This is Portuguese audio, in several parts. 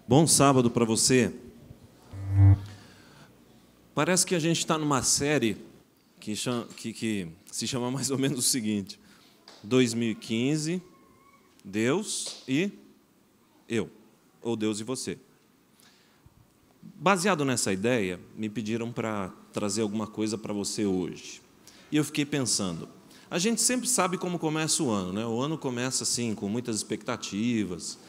Bom sábado para você. Parece que a gente está numa série que se chama mais ou menos o seguinte: 2015, Deus e eu, ou Deus e você. Baseado nessa ideia, me pediram para trazer alguma coisa para você hoje. E eu fiquei pensando, a gente sempre sabe como começa o ano, né? O ano começa assim, com muitas expectativas.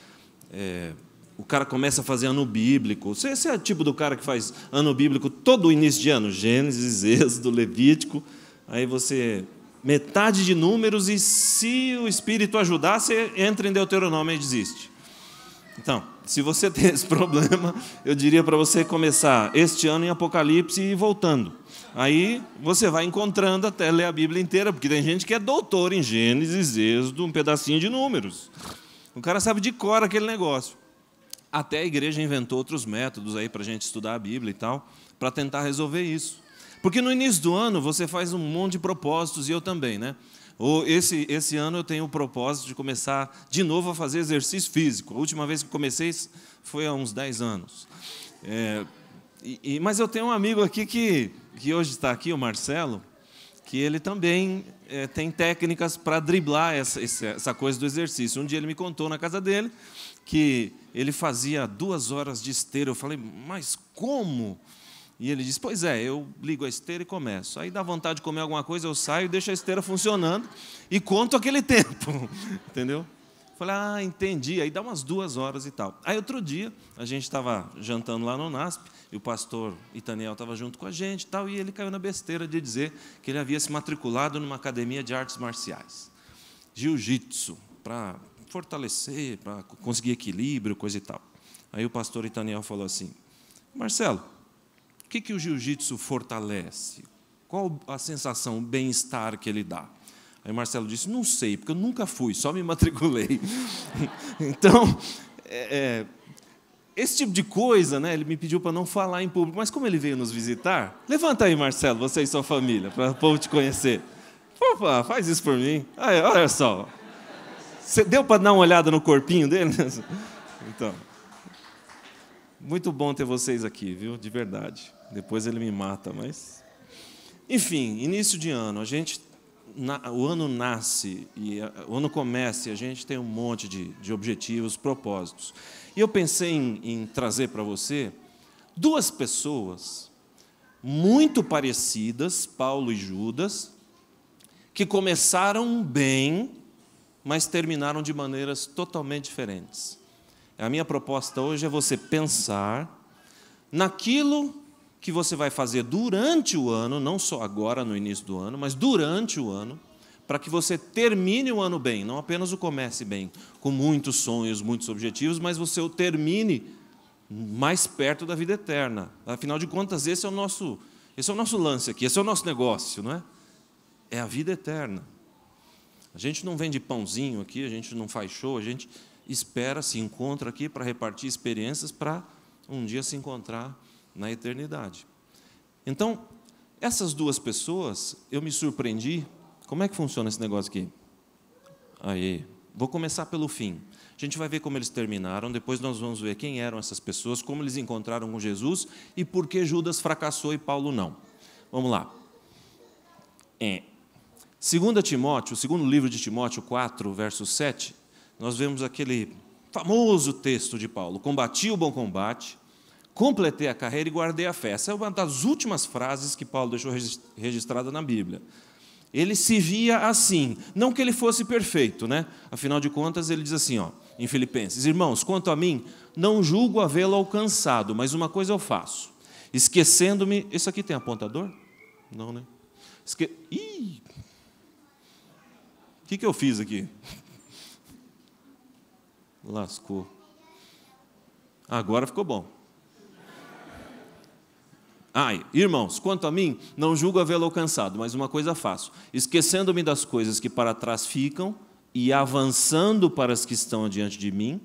O cara começa a fazer ano bíblico. Você é o tipo do cara que faz ano bíblico todo o início de ano, Gênesis, Êxodo, Levítico. Aí você, metade de Números, e se o Espírito ajudar, você entra em Deuteronômio e desiste. Então, se você tem esse problema, eu diria para você começar este ano em Apocalipse e ir voltando. Aí você vai encontrando até ler a Bíblia inteira, porque tem gente que é doutor em Gênesis, Êxodo, um pedacinho de Números. O cara sabe de cor aquele negócio. Até a igreja inventou outros métodos aí para a gente estudar a Bíblia e tal, para tentar resolver isso. Porque no início do ano você faz um monte de propósitos, e eu também, né? Esse ano eu tenho o propósito de começar de novo a fazer exercício físico. A última vez que comecei foi há uns 10 anos. Mas eu tenho um amigo aqui que hoje está aqui, o Marcelo, que ele também tem técnicas para driblar essa coisa do exercício. Um dia ele me contou na casa dele que ele fazia 2 horas de esteira. Eu falei, mas como? E ele disse, pois é, eu ligo a esteira e começo. Aí dá vontade de comer alguma coisa, eu saio, deixo a esteira funcionando e conto aquele tempo. Entendeu? Falei, entendi. Aí dá umas 2 horas e tal. Aí outro dia, a gente estava jantando lá no NASP, e o pastor Itaniel estava junto com a gente, e ele caiu na besteira de dizer que ele havia se matriculado numa academia de artes marciais. Jiu-jitsu, para fortalecer, para conseguir equilíbrio, coisa e tal. Aí o pastor Itaniel falou assim, Marcelo, o que o jiu-jitsu fortalece? Qual a sensação, o bem-estar que ele dá? Aí o Marcelo disse, não sei, porque eu nunca fui, só me matriculei. Então, esse tipo de coisa, né, ele me pediu para não falar em público, mas como ele veio nos visitar, levanta aí, Marcelo, você e sua família, para o povo te conhecer. Opa, faz isso por mim. Aí, olha só. Você deu para dar uma olhada no corpinho dele? Então, muito bom ter vocês aqui, viu? De verdade. Depois ele me mata, mas... Enfim, início de ano, o ano nasce, e o ano começa, e a gente tem um monte de objetivos, propósitos. E eu pensei em trazer para você 2 pessoas muito parecidas, Paulo e Judas, que começaram bem, mas terminaram de maneiras totalmente diferentes. A minha proposta hoje é você pensar naquilo que você vai fazer durante o ano, não só agora no início do ano, mas durante o ano, para que você termine o ano bem, não apenas o comece bem, com muitos sonhos, muitos objetivos, mas você o termine mais perto da vida eterna. Afinal de contas, esse é o nosso lance aqui, esse é o nosso negócio, não é? É a vida eterna. A gente não vende pãozinho aqui, a gente não faz show, a gente espera, se encontra aqui para repartir experiências para um dia se encontrar na eternidade. Então, essas 2 pessoas, eu me surpreendi. Como é que funciona esse negócio aqui? Aí, vou começar pelo fim. A gente vai ver como eles terminaram, depois nós vamos ver quem eram essas pessoas, como eles encontraram com Jesus e por que Judas fracassou e Paulo não. Vamos lá. 2 Timóteo, o segundo livro de Timóteo 4, verso 7, nós vemos aquele famoso texto de Paulo, combati o bom combate, completei a carreira e guardei a fé. Essa é uma das últimas frases que Paulo deixou registrada na Bíblia. Ele se via assim, não que ele fosse perfeito, né? Afinal de contas, ele diz assim, em Filipenses, irmãos, quanto a mim, não julgo havê-lo alcançado, mas uma coisa eu faço, esquecendo-me... Esse aqui tem apontador? Não, né? Ih! O que eu fiz aqui? Lascou. Agora ficou bom. Irmãos, quanto a mim, não julgo havê-lo alcançado, mas uma coisa faço, esquecendo-me das coisas que para trás ficam e avançando para as que estão adiante de mim,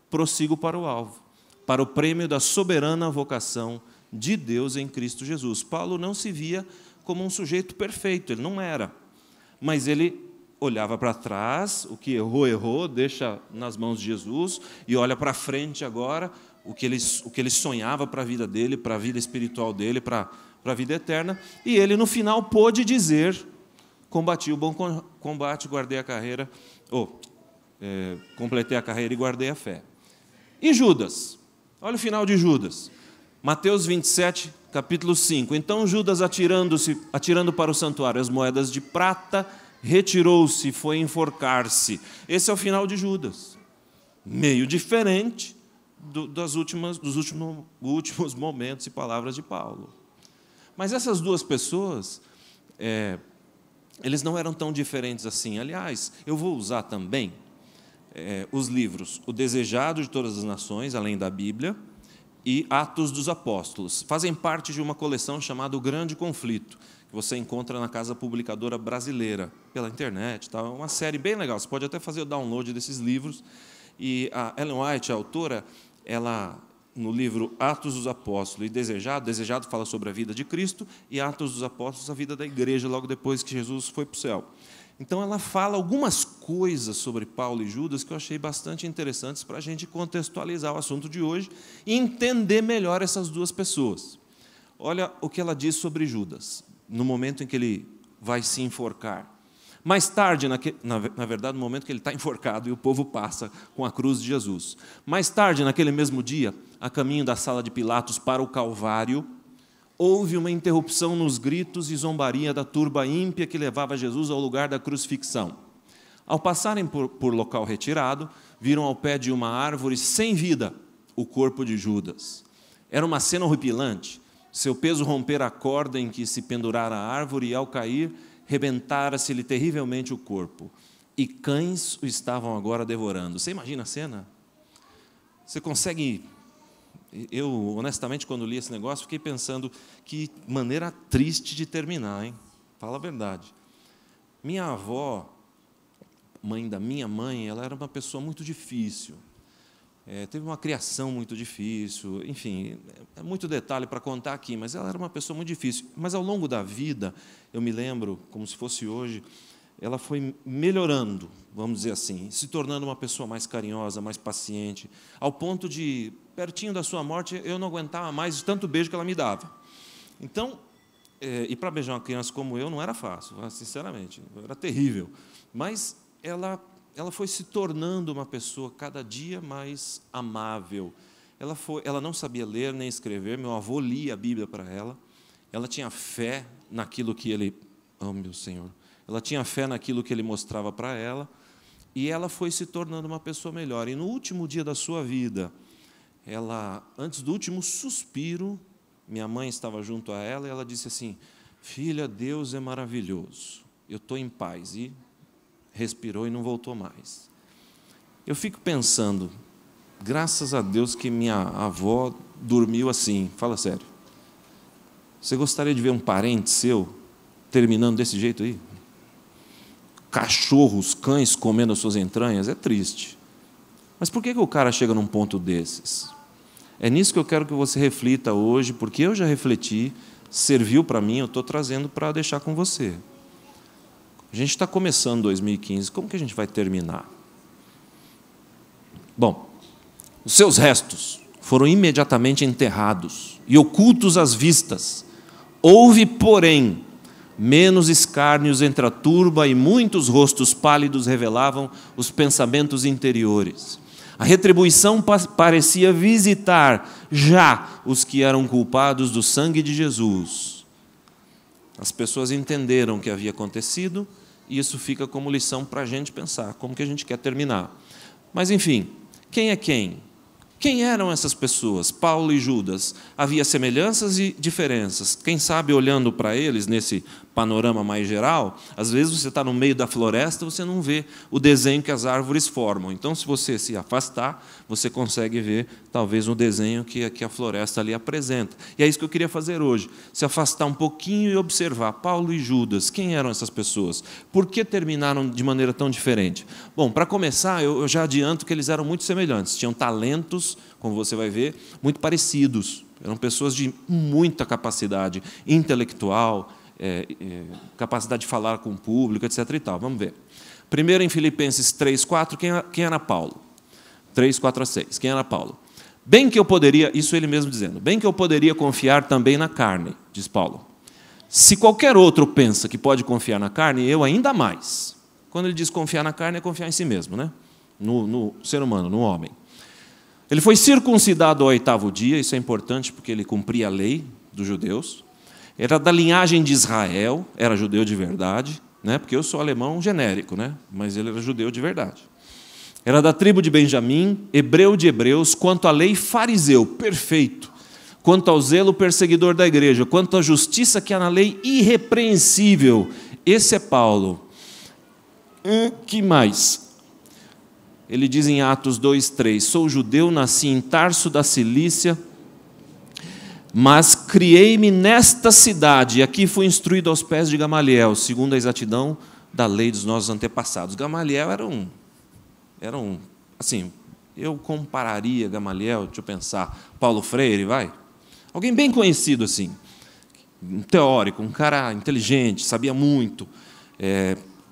prossigo para o alvo, para o prêmio da soberana vocação de Deus em Cristo Jesus. Paulo não se via como um sujeito perfeito, ele não era, mas ele olhava para trás, o que errou, errou, deixa nas mãos de Jesus, e olha para frente agora, o que ele sonhava para a vida dele, para a vida espiritual dele, para a vida eterna, e ele, no final, pôde dizer: combati o bom combate, guardei a carreira, completei a carreira e guardei a fé. E Judas? Olha o final de Judas. Mateus 27, capítulo 5. Então Judas, atirando para o santuário as moedas de prata, retirou-se e foi enforcar-se. Esse é o final de Judas. Meio diferente dos últimos momentos e palavras de Paulo. Mas essas duas pessoas, eles não eram tão diferentes assim. Aliás, eu vou usar também os livros O Desejado de Todas as Nações, além da Bíblia, e Atos dos Apóstolos. Fazem parte de uma coleção chamada O Grande Conflito, que você encontra na Casa Publicadora Brasileira, pela internet. Tá? É uma série bem legal, você pode até fazer o download desses livros. E a Ellen White, a autora, ela, no livro Atos dos Apóstolos e Desejado fala sobre a vida de Cristo, e Atos dos Apóstolos, a vida da igreja, logo depois que Jesus foi para o céu. Então, ela fala algumas coisas sobre Paulo e Judas que eu achei bastante interessantes para a gente contextualizar o assunto de hoje e entender melhor essas duas pessoas. Olha o que ela diz sobre Judas, no momento em que ele vai se enforcar. Mais tarde, na verdade, no momento que ele está enforcado e o povo passa com a cruz de Jesus. Mais tarde, naquele mesmo dia, a caminho da sala de Pilatos para o Calvário, houve uma interrupção nos gritos e zombaria da turba ímpia que levava Jesus ao lugar da crucifixão. Ao passarem por local retirado, viram ao pé de uma árvore sem vida o corpo de Judas. Era uma cena horripilante. Seu peso rompera a corda em que se pendurara a árvore e, ao cair, rebentara-se-lhe terrivelmente o corpo. E cães o estavam agora devorando. Você imagina a cena? Você consegue... Eu, honestamente, quando li esse negócio, fiquei pensando que maneira triste de terminar, hein? Fala a verdade. Minha avó, mãe da minha mãe, ela era uma pessoa muito difícil. Teve uma criação muito difícil, enfim, é muito detalhe para contar aqui, mas ela era uma pessoa muito difícil. Mas, ao longo da vida, eu me lembro, como se fosse hoje, ela foi melhorando, vamos dizer assim, se tornando uma pessoa mais carinhosa, mais paciente, ao ponto de, pertinho da sua morte, eu não aguentava mais de tanto beijo que ela me dava. Então, e para beijar uma criança como eu não era fácil, sinceramente, era terrível. Mas ela foi se tornando uma pessoa cada dia mais amável. Ela não sabia ler nem escrever, meu avô lia a Bíblia para ela, ela tinha fé naquilo que ele... Oh, meu Senhor! Ela tinha fé naquilo que ele mostrava para ela, e ela foi se tornando uma pessoa melhor. E no último dia da sua vida, antes do último suspiro, minha mãe estava junto a ela, e ela disse assim: filha, Deus é maravilhoso, eu estou em paz. E respirou e não voltou mais. Eu fico pensando, graças a Deus que minha avó dormiu assim. Fala sério. Você gostaria de ver um parente seu terminando desse jeito aí? Cachorros, cães comendo as suas entranhas? É triste. Mas por que o cara chega num ponto desses? É nisso que eu quero que você reflita hoje, porque eu já refleti, serviu para mim, eu estou trazendo para deixar com você. A gente está começando 2015, como que a gente vai terminar? Bom, os seus restos foram imediatamente enterrados e ocultos às vistas. Houve, porém, menos escárnios entre a turba, e muitos rostos pálidos revelavam os pensamentos interiores. A retribuição parecia visitar já os que eram culpados do sangue de Jesus. As pessoas entenderam o que havia acontecido, e isso fica como lição para a gente pensar, como que a gente quer terminar. Mas, enfim, quem é quem? Quem eram essas pessoas? Paulo e Judas. Havia semelhanças e diferenças. Quem sabe, olhando para eles, nesse panorama mais geral, às vezes você está no meio da floresta, você não vê o desenho que as árvores formam. Então, se você se afastar, você consegue ver, talvez, o desenho que a floresta ali apresenta. E é isso que eu queria fazer hoje, se afastar um pouquinho e observar Paulo e Judas. Quem eram essas pessoas? Por que terminaram de maneira tão diferente? Bom, para começar, eu já adianto que eles eram muito semelhantes. Tinham talentos, como você vai ver, muito parecidos. Eram pessoas de muita capacidade intelectual, capacidade de falar com o público, etc. e tal. Vamos ver. Primeiro em Filipenses 3, 4, quem era Paulo? 3, 4 a 6. Quem era Paulo? Bem que eu poderia, isso ele mesmo dizendo, bem que eu poderia confiar também na carne, diz Paulo. Se qualquer outro pensa que pode confiar na carne, eu ainda mais. Quando ele diz confiar na carne, é confiar em si mesmo, né? No ser humano, no homem. Ele foi circuncidado ao 8º dia, isso é importante porque ele cumpria a lei dos judeus. Era da linhagem de Israel, era judeu de verdade, né? Porque eu sou alemão genérico, né? Mas ele era judeu de verdade. Era da tribo de Benjamim, hebreu de hebreus, quanto à lei fariseu, perfeito. Quanto ao zelo perseguidor da igreja, quanto à justiça que há na lei, irrepreensível. Esse é Paulo. Que mais? Ele diz em Atos 2, 3, sou judeu, nasci em Tarso da Cilícia, mas criei-me nesta cidade, e aqui fui instruído aos pés de Gamaliel, segundo a exatidão da lei dos nossos antepassados. Gamaliel era um, assim, eu compararia Gamaliel, deixa eu pensar, Paulo Freire, vai? Alguém bem conhecido assim, um teórico, um cara inteligente, sabia muito,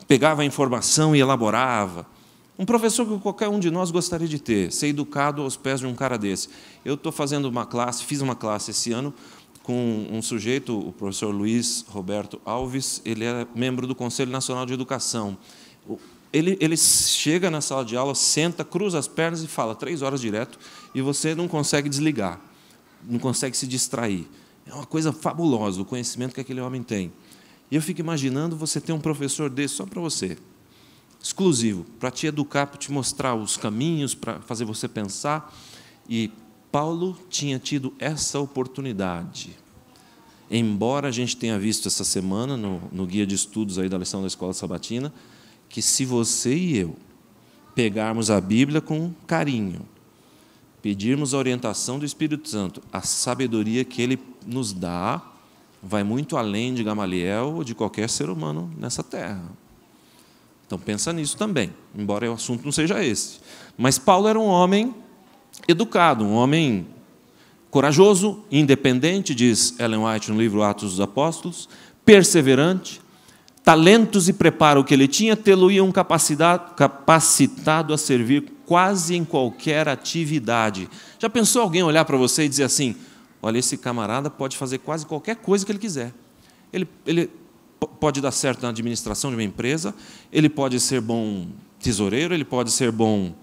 pegava a informação e elaborava. Um professor que qualquer um de nós gostaria de ter, ser educado aos pés de um cara desse. Eu estou fazendo uma classe, fiz uma classe esse ano com um sujeito, o professor Luiz Roberto Alves, ele é membro do Conselho Nacional de Educação. Ele chega na sala de aula, senta, cruza as pernas e fala 3 horas direto, e você não consegue desligar, não consegue se distrair. É uma coisa fabulosa o conhecimento que aquele homem tem. E eu fico imaginando você ter um professor desse só para você, exclusivo, para te educar, para te mostrar os caminhos, para fazer você pensar. E Paulo tinha tido essa oportunidade. Embora a gente tenha visto essa semana, no guia de estudos aí da lição da Escola Sabatina, que se você e eu pegarmos a Bíblia com carinho, pedirmos a orientação do Espírito Santo, a sabedoria que Ele nos dá, vai muito além de Gamaliel ou de qualquer ser humano nessa terra. Então, pensa nisso também, embora o assunto não seja esse. Mas Paulo era um homem educado, um homem corajoso, independente, diz Ellen White no livro Atos dos Apóstolos, perseverante, talentos e preparo que ele tinha, tê-lo-iam capacitado a servir quase em qualquer atividade. Já pensou alguém olhar para você e dizer assim, olha, esse camarada pode fazer quase qualquer coisa que ele quiser. Ele pode dar certo na administração de uma empresa, ele pode ser bom tesoureiro, ele pode ser bom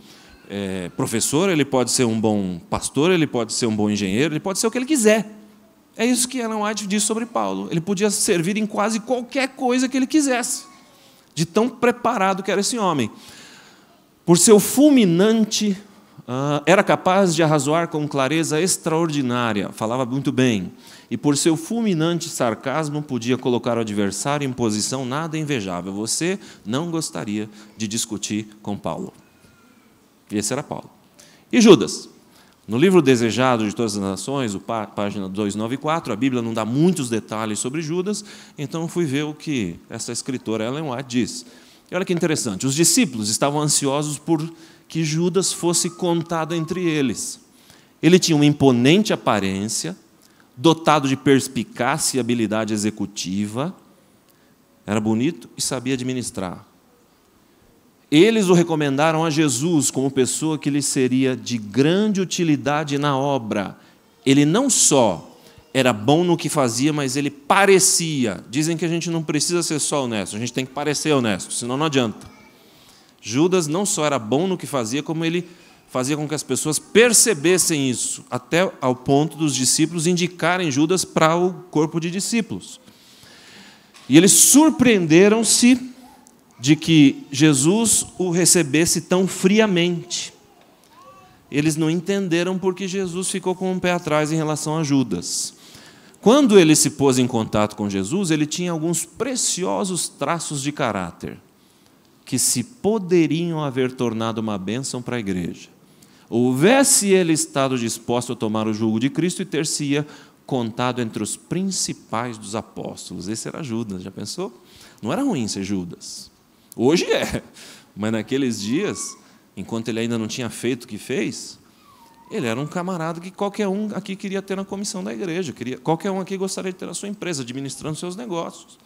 professor, ele pode ser um bom pastor, ele pode ser um bom engenheiro, ele pode ser o que ele quiser. É isso que Ellen White diz sobre Paulo. Ele podia servir em quase qualquer coisa que ele quisesse, de tão preparado que era esse homem. Por seu fulminante, era capaz de arrazoar com clareza extraordinária, falava muito bem, e por seu fulminante sarcasmo podia colocar o adversário em posição nada invejável. Você não gostaria de discutir com Paulo. Esse era Paulo. E Judas? No livro Desejado de Todas as Nações, página 294, a Bíblia não dá muitos detalhes sobre Judas, então fui ver o que essa escritora Ellen White diz. E olha que interessante, os discípulos estavam ansiosos por que Judas fosse contado entre eles. Ele tinha uma imponente aparência, dotado de perspicácia e habilidade executiva, era bonito e sabia administrar. Eles o recomendaram a Jesus como pessoa que lhe seria de grande utilidade na obra. Ele não só era bom no que fazia, mas ele parecia. Dizem que a gente não precisa ser só honesto, a gente tem que parecer honesto, senão não adianta. Judas não só era bom no que fazia, como ele fazia com que as pessoas percebessem isso, até ao ponto dos discípulos indicarem Judas para o corpo de discípulos. E eles surpreenderam-se de que Jesus o recebesse tão friamente. Eles não entenderam porque Jesus ficou com um pé atrás em relação a Judas. Quando ele se pôs em contato com Jesus, ele tinha alguns preciosos traços de caráter que se poderiam haver tornado uma bênção para a igreja. Houvesse ele estado disposto a tomar o jugo de Cristo e ter-se-ia contado entre os principais dos apóstolos. Esse era Judas, já pensou? Não era ruim ser Judas. Hoje é, mas naqueles dias, enquanto ele ainda não tinha feito o que fez, ele era um camarada que qualquer um aqui queria ter na comissão da igreja, qualquer um aqui gostaria de ter na sua empresa, administrando seus negócios.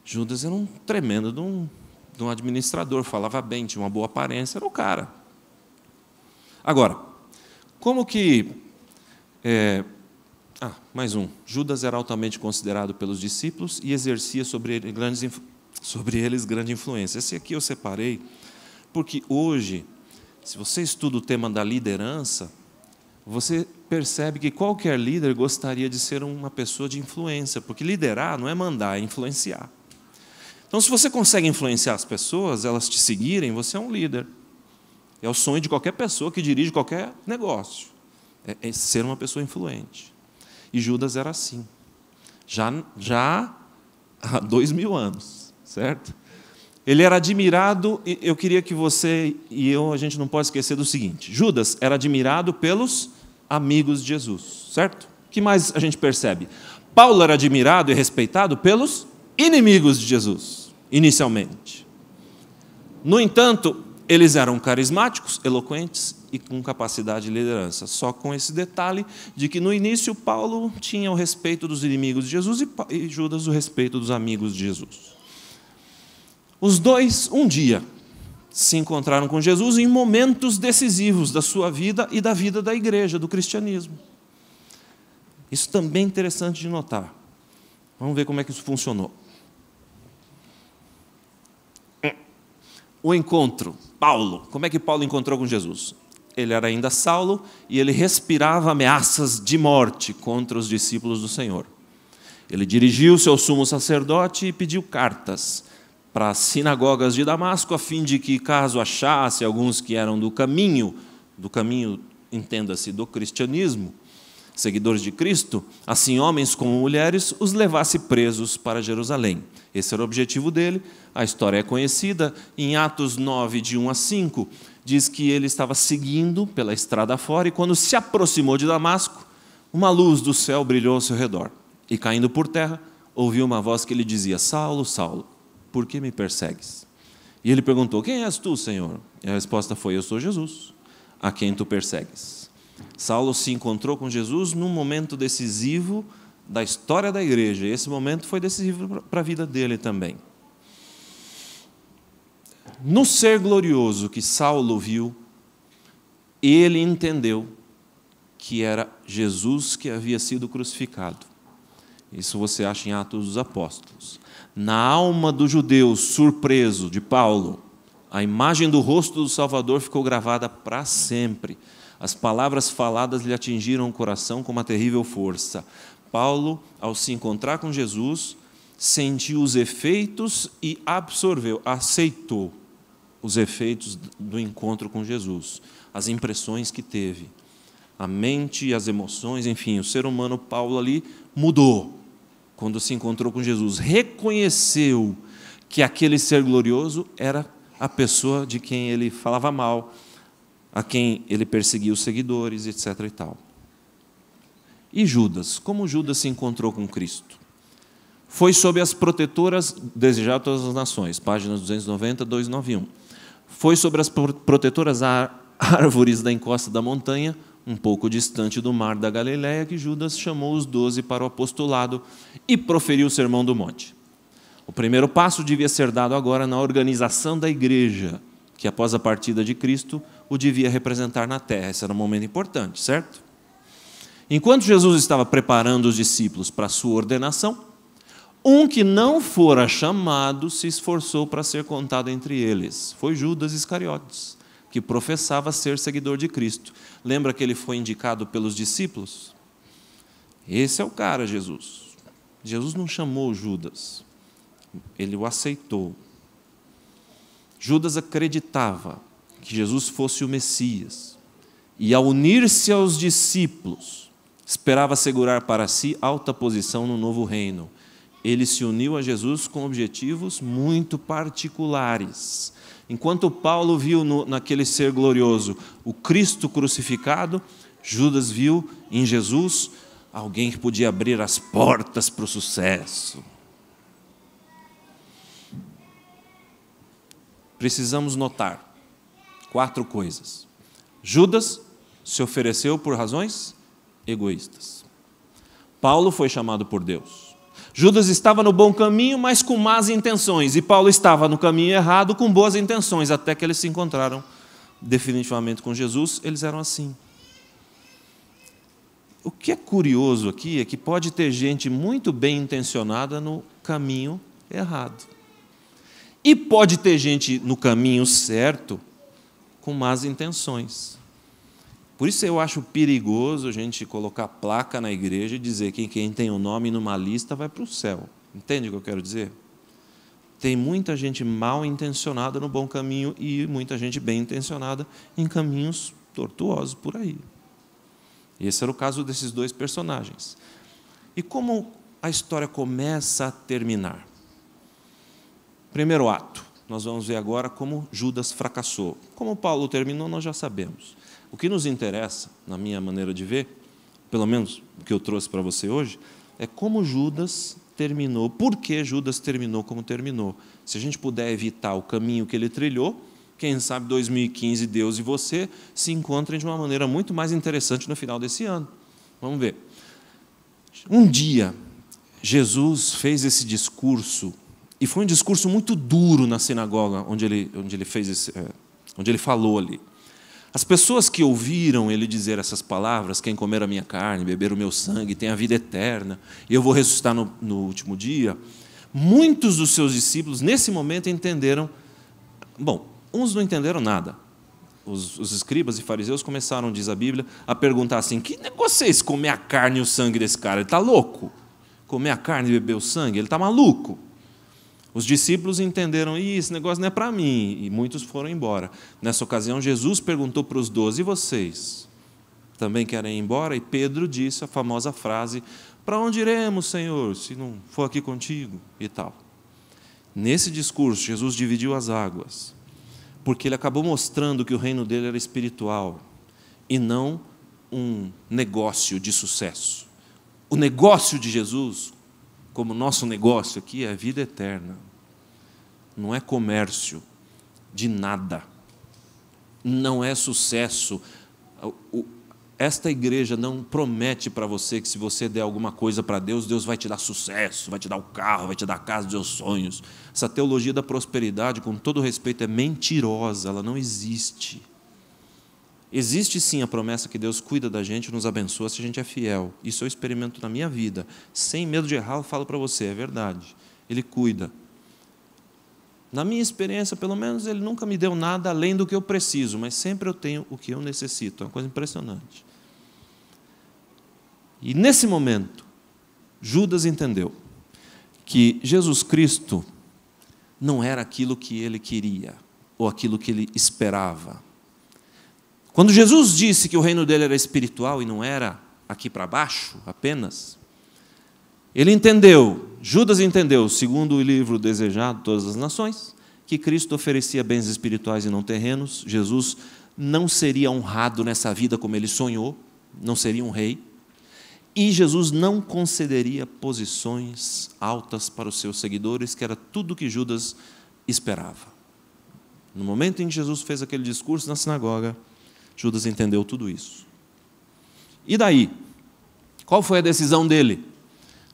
Judas era um tremendo de de um administrador, falava bem, tinha uma boa aparência, era o cara. Agora, como que... mais um. Judas era altamente considerado pelos discípulos e exercia sobre eles grande influência. Esse aqui eu separei, porque hoje, se você estuda o tema da liderança, você percebe que qualquer líder gostaria de ser uma pessoa de influência, porque liderar não é mandar, é influenciar. Então, se você consegue influenciar as pessoas, elas te seguirem, você é um líder. É o sonho de qualquer pessoa que dirige qualquer negócio, é ser uma pessoa influente. E Judas era assim, já há 2000 anos, certo? Ele era admirado, e eu queria que você e eu, a gente não pode esquecer do seguinte: Judas era admirado pelos amigos de Jesus, certo? O que mais a gente percebe? Paulo era admirado e respeitado pelos inimigos de Jesus, inicialmente. No entanto, eles eram carismáticos, eloquentes e com capacidade de liderança, só com esse detalhe de que no início Paulo tinha o respeito dos inimigos de Jesus e Judas o respeito dos amigos de Jesus. Os dois, um dia, se encontraram com Jesus em momentos decisivos da sua vida e da vida da igreja, do cristianismo. Isso também é interessante de notar. Vamos ver como é que isso funcionou. O encontro, Paulo. Como é que Paulo encontrou com Jesus? Ele era ainda Saulo e ele respirava ameaças de morte contra os discípulos do Senhor. Ele dirigiu-se ao sumo sacerdote e pediu cartas para as sinagogas de Damasco, a fim de que, caso achasse alguns que eram do caminho, entenda-se, do cristianismo, seguidores de Cristo, assim homens como mulheres, os levasse presos para Jerusalém. Esse era o objetivo dele, a história é conhecida. Em Atos 9, de 1 a 5, diz que ele estava seguindo pela estrada fora e, quando se aproximou de Damasco, uma luz do céu brilhou ao seu redor. E, caindo por terra, ouviu uma voz que lhe dizia: Saulo, Saulo, por que me persegues? E ele perguntou: quem és tu, Senhor? E a resposta foi: eu sou Jesus, a quem tu persegues. Saulo se encontrou com Jesus num momento decisivo da história da igreja. E esse momento foi decisivo para a vida dele também. No ser glorioso que Saulo viu, ele entendeu que era Jesus que havia sido crucificado. Isso você acha em Atos dos Apóstolos. Na alma do judeu surpreso de Paulo, a imagem do rosto do Salvador ficou gravada para sempre. As palavras faladas lhe atingiram o coração com uma terrível força. Paulo, ao se encontrar com Jesus, sentiu os efeitos e absorveu, aceitou os efeitos do encontro com Jesus, as impressões que teve, a mente e as emoções, enfim, o ser humano Paulo ali mudou quando se encontrou com Jesus, reconheceu que aquele ser glorioso era a pessoa de quem ele falava mal, a quem ele perseguia os seguidores, etc. e tal. E Judas? Como Judas se encontrou com Cristo? Foi sob as protetoras, desejar todas as nações, páginas 290, 291. Foi sobre as protetoras árvores da encosta da montanha, um pouco distante do mar da Galileia, que Judas chamou os 12 para o apostolado e proferiu o Sermão do Monte. O primeiro passo devia ser dado agora na organização da igreja, que após a partida de Cristo o devia representar na terra. Esse era um momento importante, certo? Enquanto Jesus estava preparando os discípulos para a sua ordenação, um que não fora chamado se esforçou para ser contado entre eles. Foi Judas Iscariotes, que professava ser seguidor de Cristo. Lembra que ele foi indicado pelos discípulos? Esse é o cara, Jesus. Jesus não chamou Judas, ele o aceitou. Judas acreditava que Jesus fosse o Messias e, ao unir-se aos discípulos, esperava assegurar para si alta posição no novo reino. Ele se uniu a Jesus com objetivos muito particulares. Enquanto Paulo viu naquele ser glorioso o Cristo crucificado, Judas viu em Jesus alguém que podia abrir as portas para o sucesso. Precisamos notar 4 coisas. Judas se ofereceu por razões egoístas. Paulo foi chamado por Deus. Judas estava no bom caminho, mas com más intenções, e Paulo estava no caminho errado com boas intenções, até que eles se encontraram definitivamente com Jesus. Eles eram assim. O que é curioso aqui é que pode ter gente muito bem intencionada no caminho errado. E pode ter gente no caminho certo com más intenções. Por isso eu acho perigoso a gente colocar placa na igreja e dizer que quem tem o nome numa lista vai para o céu. Entende o que eu quero dizer? Tem muita gente mal intencionada no bom caminho e muita gente bem intencionada em caminhos tortuosos por aí. E esse era o caso desses dois personagens. E como a história começa a terminar? Primeiro ato, nós vamos ver agora como Judas fracassou. Como Paulo terminou, nós já sabemos. O que nos interessa, na minha maneira de ver, pelo menos o que eu trouxe para você hoje, é como Judas terminou, por que Judas terminou como terminou. Se a gente puder evitar o caminho que ele trilhou, quem sabe 2015 Deus e você se encontrem de uma maneira muito mais interessante no final desse ano. Vamos ver. Um dia, Jesus fez esse discurso, e foi um discurso muito duro na sinagoga, onde ele falou ali. As pessoas que ouviram ele dizer essas palavras, quem comer a minha carne, beber o meu sangue, tem a vida eterna, e eu vou ressuscitar no último dia, muitos dos seus discípulos, nesse momento, entenderam. Bom, uns não entenderam nada. Os escribas e fariseus começaram, diz a Bíblia, a perguntar assim: que negócio é esse, comer a carne e o sangue desse cara? Ele está louco? Comer a carne e beber o sangue? Ele está maluco? Os discípulos entenderam: esse negócio não é para mim, e muitos foram embora. Nessa ocasião, Jesus perguntou para os 12: e vocês? Também querem ir embora? E Pedro disse a famosa frase: para onde iremos, Senhor, se não for aqui contigo? E tal. Nesse discurso, Jesus dividiu as águas, porque ele acabou mostrando que o reino dele era espiritual e não um negócio de sucesso. O negócio de Jesus, como nosso negócio aqui, é a vida eterna. Não é comércio de nada. Não é sucesso. Esta igreja não promete para você que se você der alguma coisa para Deus, Deus vai te dar sucesso, vai te dar o carro, vai te dar a casa dos seus sonhos. Essa teologia da prosperidade, com todo respeito, é mentirosa, ela não existe. Existe sim a promessa que Deus cuida da gente, nos abençoa se a gente é fiel. Isso eu experimento na minha vida. Sem medo de errar, eu falo para você, é verdade. Ele cuida. Na minha experiência, pelo menos, Ele nunca me deu nada além do que eu preciso, mas sempre eu tenho o que eu necessito. É uma coisa impressionante. E nesse momento, Judas entendeu que Jesus Cristo não era aquilo que ele queria, ou aquilo que ele esperava. Quando Jesus disse que o reino dele era espiritual e não era aqui para baixo apenas, ele entendeu, Judas entendeu, segundo o livro Desejado de Todas as Nações, que Cristo oferecia bens espirituais e não terrenos. Jesus não seria honrado nessa vida como ele sonhou, não seria um rei, e Jesus não concederia posições altas para os seus seguidores, que era tudo o que Judas esperava. No momento em que Jesus fez aquele discurso na sinagoga, Judas entendeu tudo isso. E daí? Qual foi a decisão dele?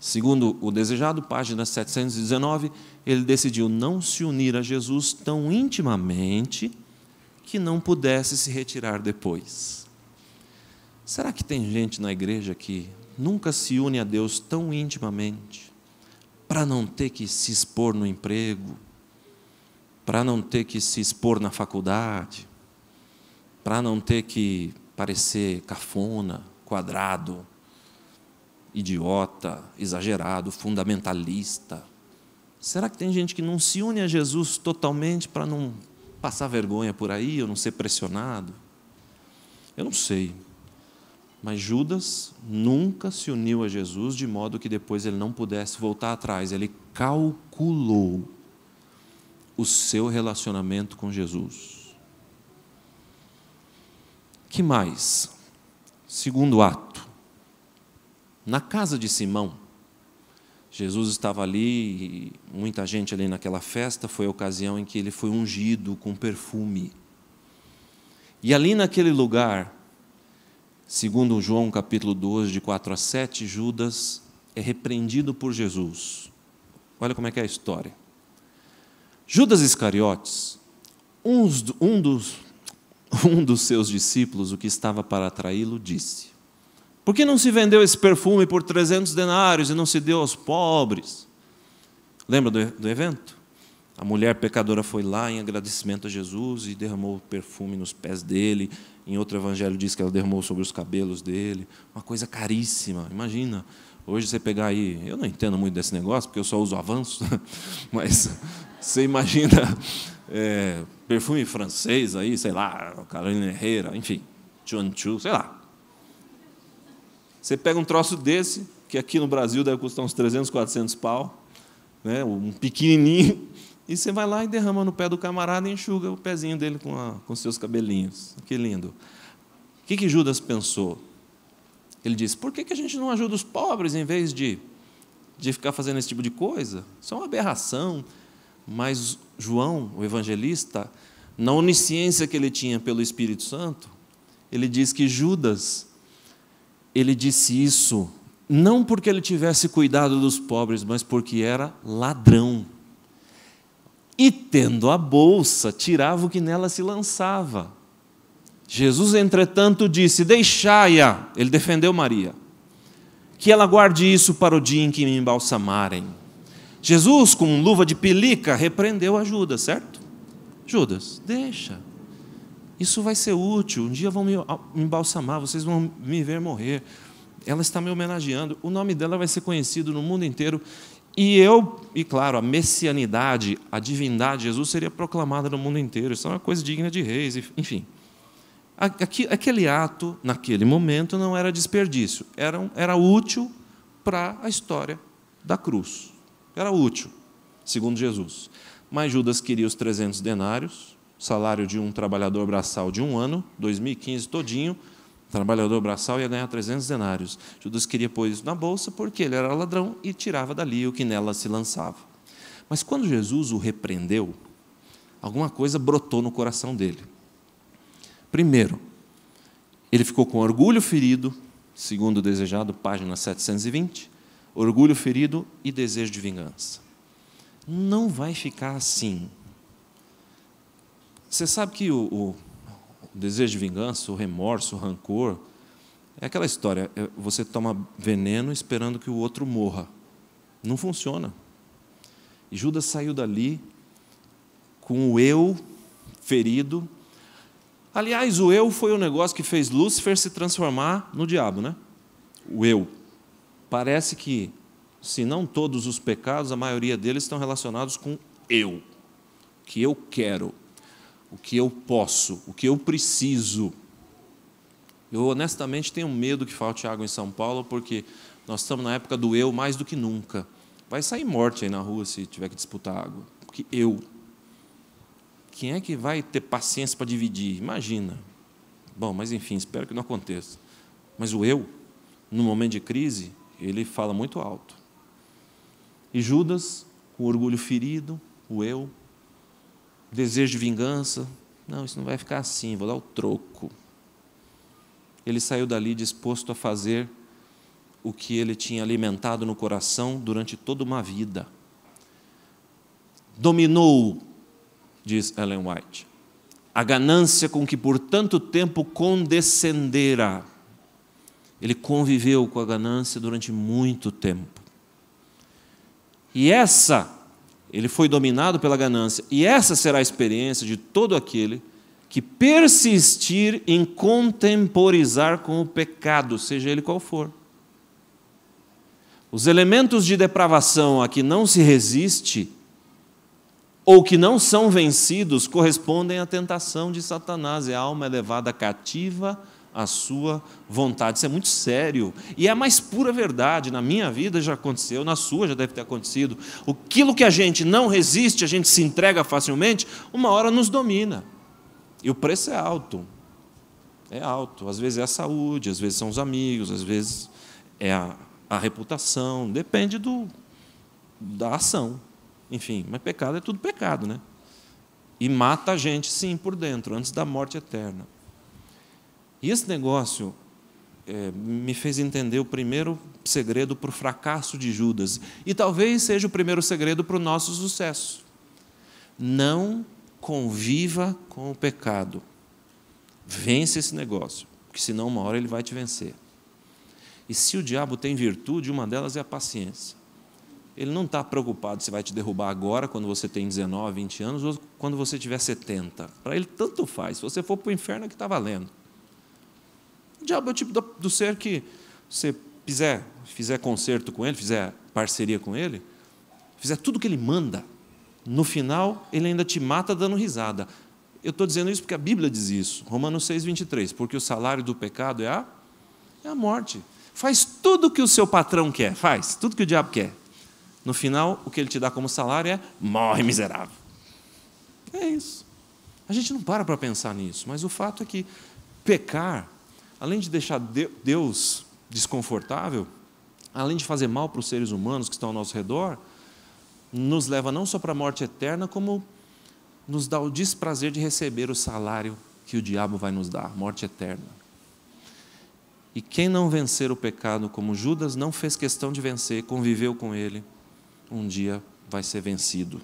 Segundo o Desejado, página 719, ele decidiu não se unir a Jesus tão intimamente que não pudesse se retirar depois. Será que tem gente na igreja que nunca se une a Deus tão intimamente para não ter que se expor no emprego, para não ter que se expor na faculdade, para não ter que parecer cafona, quadrado, idiota, exagerado, fundamentalista? Será que tem gente que não se une a Jesus totalmente para não passar vergonha por aí, ou não ser pressionado? Eu não sei. Mas Judas nunca se uniu a Jesus de modo que depois ele não pudesse voltar atrás. Ele calculou o seu relacionamento com Jesus. Que mais? Segundo ato. Na casa de Simão, Jesus estava ali, e muita gente ali naquela festa, foi a ocasião em que ele foi ungido com perfume. E ali naquele lugar, segundo João capítulo 12, de 4 a 7, Judas é repreendido por Jesus. Olha como é que é a história. Judas Iscariotes, um dos seus discípulos, o que estava para traí-lo, disse: por que não se vendeu esse perfume por 300 denários e não se deu aos pobres? Lembra do evento? A mulher pecadora foi lá em agradecimento a Jesus e derramou perfume nos pés dele. Em outro evangelho diz que ela derramou sobre os cabelos dele. Uma coisa caríssima. Imagina, hoje você pegar aí... Eu não entendo muito desse negócio, porque eu só uso Avanço, mas você imagina perfume francês aí, sei lá, Carolina Herrera, enfim, Chuanchu, sei lá. Você pega um troço desse, que aqui no Brasil deve custar uns 300, 400 pau, né, um pequenininho, e você vai lá e derrama no pé do camarada e enxuga o pezinho dele com seus cabelinhos. Que lindo. O que Judas pensou? Ele disse: por que a gente não ajuda os pobres em vez de ficar fazendo esse tipo de coisa? Isso é uma aberração. Mas João, o evangelista, na onisciência que ele tinha pelo Espírito Santo, ele diz que Judas, ele disse isso não porque ele tivesse cuidado dos pobres, mas porque era ladrão. E, tendo a bolsa, tirava o que nela se lançava. Jesus, entretanto, disse: deixai-a, ele defendeu Maria, que ela guarde isso para o dia em que me embalsamarem. Jesus, com luva de pelica, repreendeu a Judas, certo? Judas, deixa, isso vai ser útil, um dia vão me embalsamar, vocês vão me ver morrer. Ela está me homenageando, o nome dela vai ser conhecido no mundo inteiro. E claro, a messianidade, a divindade de Jesus seria proclamada no mundo inteiro. Isso é uma coisa digna de reis, enfim. Aquele ato, naquele momento, não era desperdício. Era útil para a história da cruz. Era útil, segundo Jesus. Mas Judas queria os 300 denários, salário de um trabalhador braçal de um ano, 2015 todinho. O trabalhador braçal ia ganhar 300 denários. Judas queria pôr isso na bolsa porque ele era ladrão e tirava dali o que nela se lançava. Mas quando Jesus o repreendeu, alguma coisa brotou no coração dele. Primeiro, ele ficou com orgulho ferido, segundo o desejado, página 720, orgulho ferido e desejo de vingança. Não vai ficar assim. Você sabe que o desejo de vingança, o remorso, o rancor, é aquela história, você toma veneno esperando que o outro morra. Não funciona. E Judas saiu dali com o eu ferido. Aliás, o eu foi o negócio que fez Lúcifer se transformar no diabo, né? O eu. Parece que, se não todos os pecados, a maioria deles estão relacionados com eu. O que eu quero, o que eu posso, o que eu preciso. Eu, honestamente, tenho medo que falte água em São Paulo, porque nós estamos na época do eu mais do que nunca. Vai sair morte aí na rua se tiver que disputar água. Porque eu. Quem é que vai ter paciência para dividir? Imagina. Bom, mas enfim, espero que não aconteça. Mas o eu, no momento de crise, ele fala muito alto. E Judas, com orgulho ferido, o eu, desejo de vingança, não, isso não vai ficar assim, vou dar o troco. Ele saiu dali disposto a fazer o que ele tinha alimentado no coração durante toda uma vida. Dominou, diz Ellen White, a ganância com que por tanto tempo condescendera. Ele conviveu com a ganância durante muito tempo. E ele foi dominado pela ganância, e essa será a experiência de todo aquele que persistir em contemporizar com o pecado, seja ele qual for. Os elementos de depravação a que não se resiste, ou que não são vencidos, correspondem à tentação de Satanás, é a alma levada cativa à sua vontade. Isso é muito sério, e é a mais pura verdade. Na minha vida já aconteceu, na sua já deve ter acontecido. Aquilo que a gente não resiste, a gente se entrega facilmente, uma hora nos domina. E o preço é alto. É alto. Às vezes é a saúde, às vezes são os amigos, às vezes é a reputação, depende da ação. Enfim, mas pecado é tudo pecado, né? E mata a gente, sim, por dentro, antes da morte eterna. E esse negócio me fez entender o primeiro segredo para o fracasso de Judas. E talvez seja o primeiro segredo para o nosso sucesso. Não conviva com o pecado. Vence esse negócio, porque senão uma hora ele vai te vencer. E se o diabo tem virtude, uma delas é a paciência. Ele não está preocupado se vai te derrubar agora, quando você tem 19, 20 anos, ou quando você tiver 70. Para ele, tanto faz. Se você for para o inferno, é que está valendo. O diabo é o tipo do ser que, se você fizer concerto com ele, fizer parceria com ele, fizer tudo o que ele manda, no final, ele ainda te mata dando risada. Eu estou dizendo isso porque a Bíblia diz isso. Romanos 6, 23. Porque o salário do pecado é a morte. Faz tudo o que o seu patrão quer. Faz tudo que o diabo quer. No final, o que ele te dá como salário é morre, miserável. É isso. A gente não para pensar nisso, mas o fato é que pecar, além de deixar Deus desconfortável, além de fazer mal para os seres humanos que estão ao nosso redor, nos leva não só para a morte eterna, como nos dá o desprazer de receber o salário que o diabo vai nos dar, morte eterna. E quem não vencer o pecado como Judas não fez questão de vencer, conviveu com ele, um dia vai ser vencido.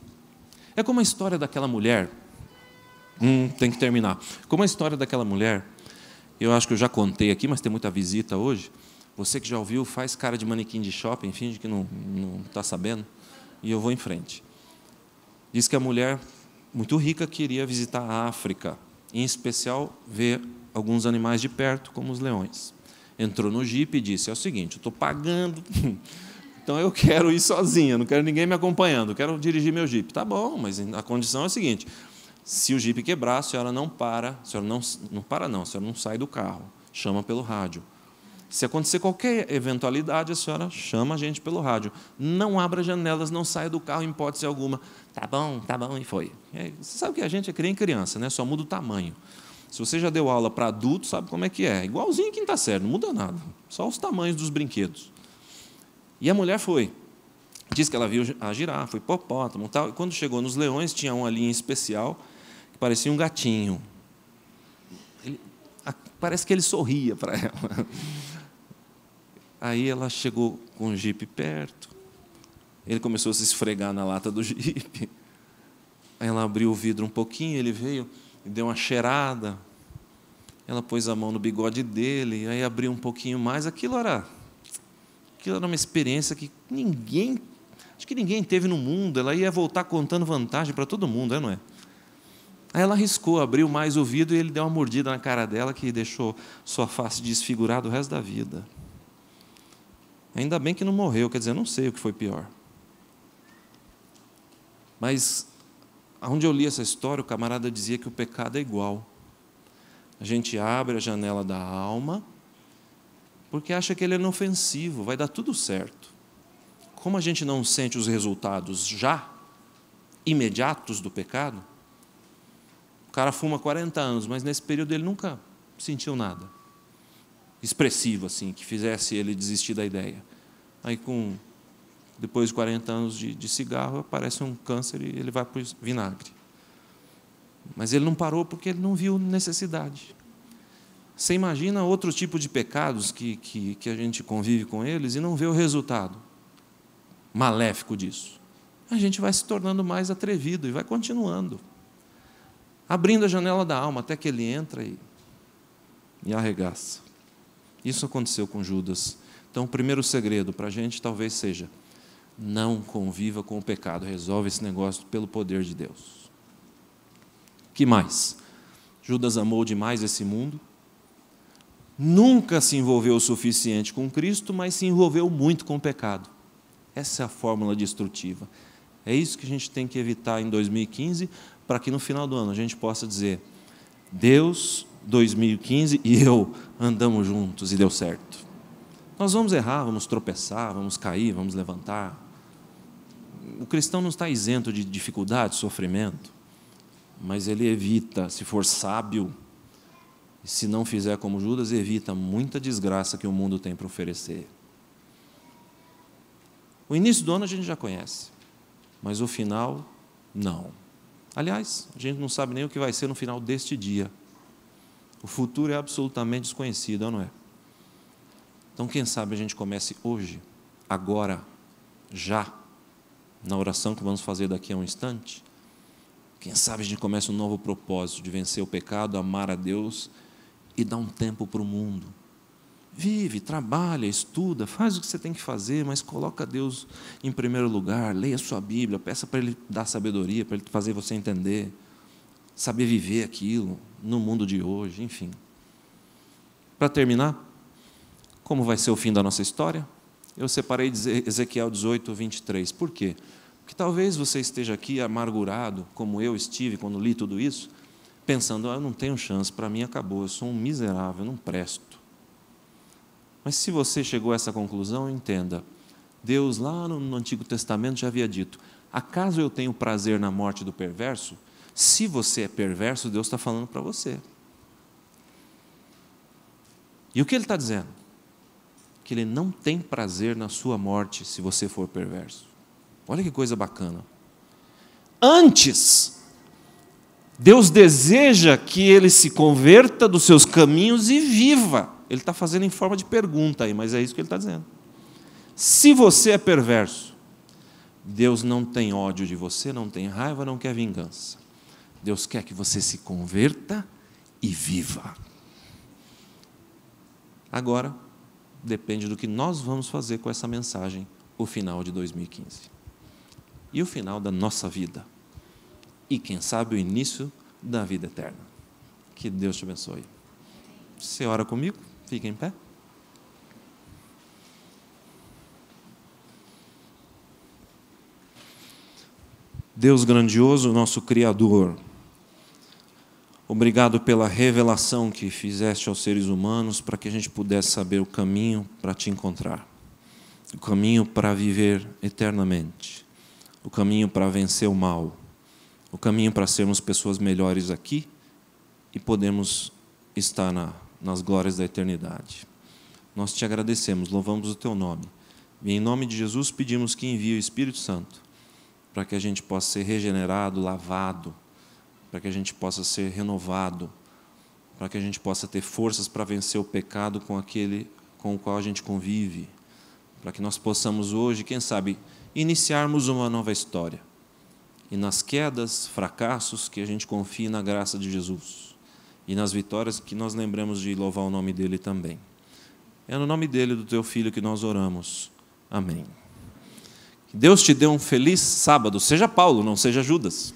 É como a história daquela mulher, tem que terminar, como a história daquela mulher, eu acho que eu já contei aqui, mas tem muita visita hoje, você que já ouviu, faz cara de manequim de shopping, finge que não está sabendo, e eu vou em frente. Diz que a mulher muito rica queria visitar a África, em especial ver alguns animais de perto, como os leões. Entrou no jipe e disse, é o seguinte, eu estou pagando, então eu quero ir sozinha, não quero ninguém me acompanhando, eu quero dirigir meu jipe. Tá bom, mas a condição é a seguinte, se o jipe quebrar, a senhora não para, a senhora a senhora não sai do carro, chama pelo rádio. Se acontecer qualquer eventualidade, a senhora chama a gente pelo rádio. Não abra janelas, não saia do carro em hipótese alguma. Tá bom, e foi. Você sabe que a gente é que nem criança, né? Só muda o tamanho. Se você já deu aula para adulto, sabe como é que é. Igualzinho quinta série, não muda nada. Só os tamanhos dos brinquedos. E a mulher foi. Diz que ela viu a girafa, o hipopótamo e tal. E quando chegou nos leões, tinha um ali em especial, que parecia um gatinho. Parece que ele sorria para ela. Aí ela chegou com o jipe perto. Ele começou a se esfregar na lata do jipe. Aí ela abriu o vidro um pouquinho, ele veio e deu uma cheirada. Ela pôs a mão no bigode dele, aí abriu um pouquinho mais. Aquilo era uma experiência que acho que ninguém teve no mundo. Ela ia voltar contando vantagem para todo mundo, não é? Aí ela arriscou, abriu mais o vidro e ele deu uma mordida na cara dela que deixou sua face desfigurada o resto da vida. Ainda bem que não morreu, quer dizer, eu não sei o que foi pior. Mas, onde eu li essa história, o camarada dizia que o pecado é igual. A gente abre a janela da alma, porque acha que ele é inofensivo, vai dar tudo certo. Como a gente não sente os resultados já, imediatos do pecado, o cara fuma 40 anos, mas nesse período ele nunca sentiu nada expressivo, assim, que fizesse ele desistir da ideia. Aí, depois de 40 anos de cigarro, aparece um câncer e ele vai para o vinagre. Mas ele não parou porque ele não viu necessidade. Você imagina outro tipo de pecados que a gente convive com eles e não vê o resultado maléfico disso. A gente vai se tornando mais atrevido e vai continuando. Abrindo a janela da alma até que ele entra e arregaça. Isso aconteceu com Judas. Então, o primeiro segredo para a gente talvez seja: não conviva com o pecado, resolve esse negócio pelo poder de Deus. Que mais? Judas amou demais esse mundo, nunca se envolveu o suficiente com Cristo, mas se envolveu muito com o pecado. Essa é a fórmula destrutiva. É isso que a gente tem que evitar em 2015, para que no final do ano a gente possa dizer: Deus, 2015 e eu andamos juntos e deu certo. Nós vamos errar, vamos tropeçar, vamos cair, vamos levantar. O cristão não está isento de dificuldade, sofrimento, mas ele evita, se for sábio, e se não fizer como Judas, evita muita desgraça que o mundo tem para oferecer. O início do ano a gente já conhece, mas o final, não. Aliás, a gente não sabe nem o que vai ser no final deste dia. O futuro é absolutamente desconhecido, não é? Então, quem sabe a gente comece hoje, agora, já, na oração que vamos fazer daqui a um instante. Quem sabe a gente comece um novo propósito de vencer o pecado, amar a Deus e dar um tempo para o mundo. Vive, trabalha, estuda, faz o que você tem que fazer, mas coloca Deus em primeiro lugar, leia a sua Bíblia, peça para Ele dar sabedoria, para Ele fazer você entender, saber viver aquilo no mundo de hoje, enfim. Para terminar, como vai ser o fim da nossa história? Eu separei de Ezequiel 18, 23. Por quê? Porque talvez você esteja aqui amargurado, como eu estive quando li tudo isso, pensando, eu não tenho chance, para mim acabou, eu sou um miserável, eu não presto. Mas se você chegou a essa conclusão, entenda, Deus lá no Antigo Testamento já havia dito, acaso eu tenho prazer na morte do perverso? Se você é perverso, Deus está falando para você. E o que Ele está dizendo? Que Ele não tem prazer na sua morte se você for perverso. Olha que coisa bacana. Antes, Deus deseja que ele se converta dos seus caminhos e viva. Ele está fazendo em forma de pergunta aí, mas é isso que ele está dizendo. Se você é perverso, Deus não tem ódio de você, não tem raiva, não quer vingança. Deus quer que você se converta e viva. Agora, depende do que nós vamos fazer com essa mensagem, o final de 2015. E o final da nossa vida. E, quem sabe, o início da vida eterna. Que Deus te abençoe. Você ora comigo? Fica em pé. Deus grandioso, nosso Criador, obrigado pela revelação que fizeste aos seres humanos para que a gente pudesse saber o caminho para te encontrar, o caminho para viver eternamente, o caminho para vencer o mal, o caminho para sermos pessoas melhores aqui e podermos estar nas glórias da eternidade. Nós te agradecemos, louvamos o teu nome. E em nome de Jesus pedimos que envie o Espírito Santo para que a gente possa ser regenerado, lavado, para que a gente possa ser renovado, para que a gente possa ter forças para vencer o pecado com aquele com o qual a gente convive, para que nós possamos hoje, quem sabe, iniciarmos uma nova história. E nas quedas, fracassos, que a gente confie na graça de Jesus. E nas vitórias, que nós lembremos de louvar o nome dEle também. É no nome dEle, do teu Filho, que nós oramos. Amém. Que Deus te dê um feliz sábado. Seja Paulo, não seja Judas.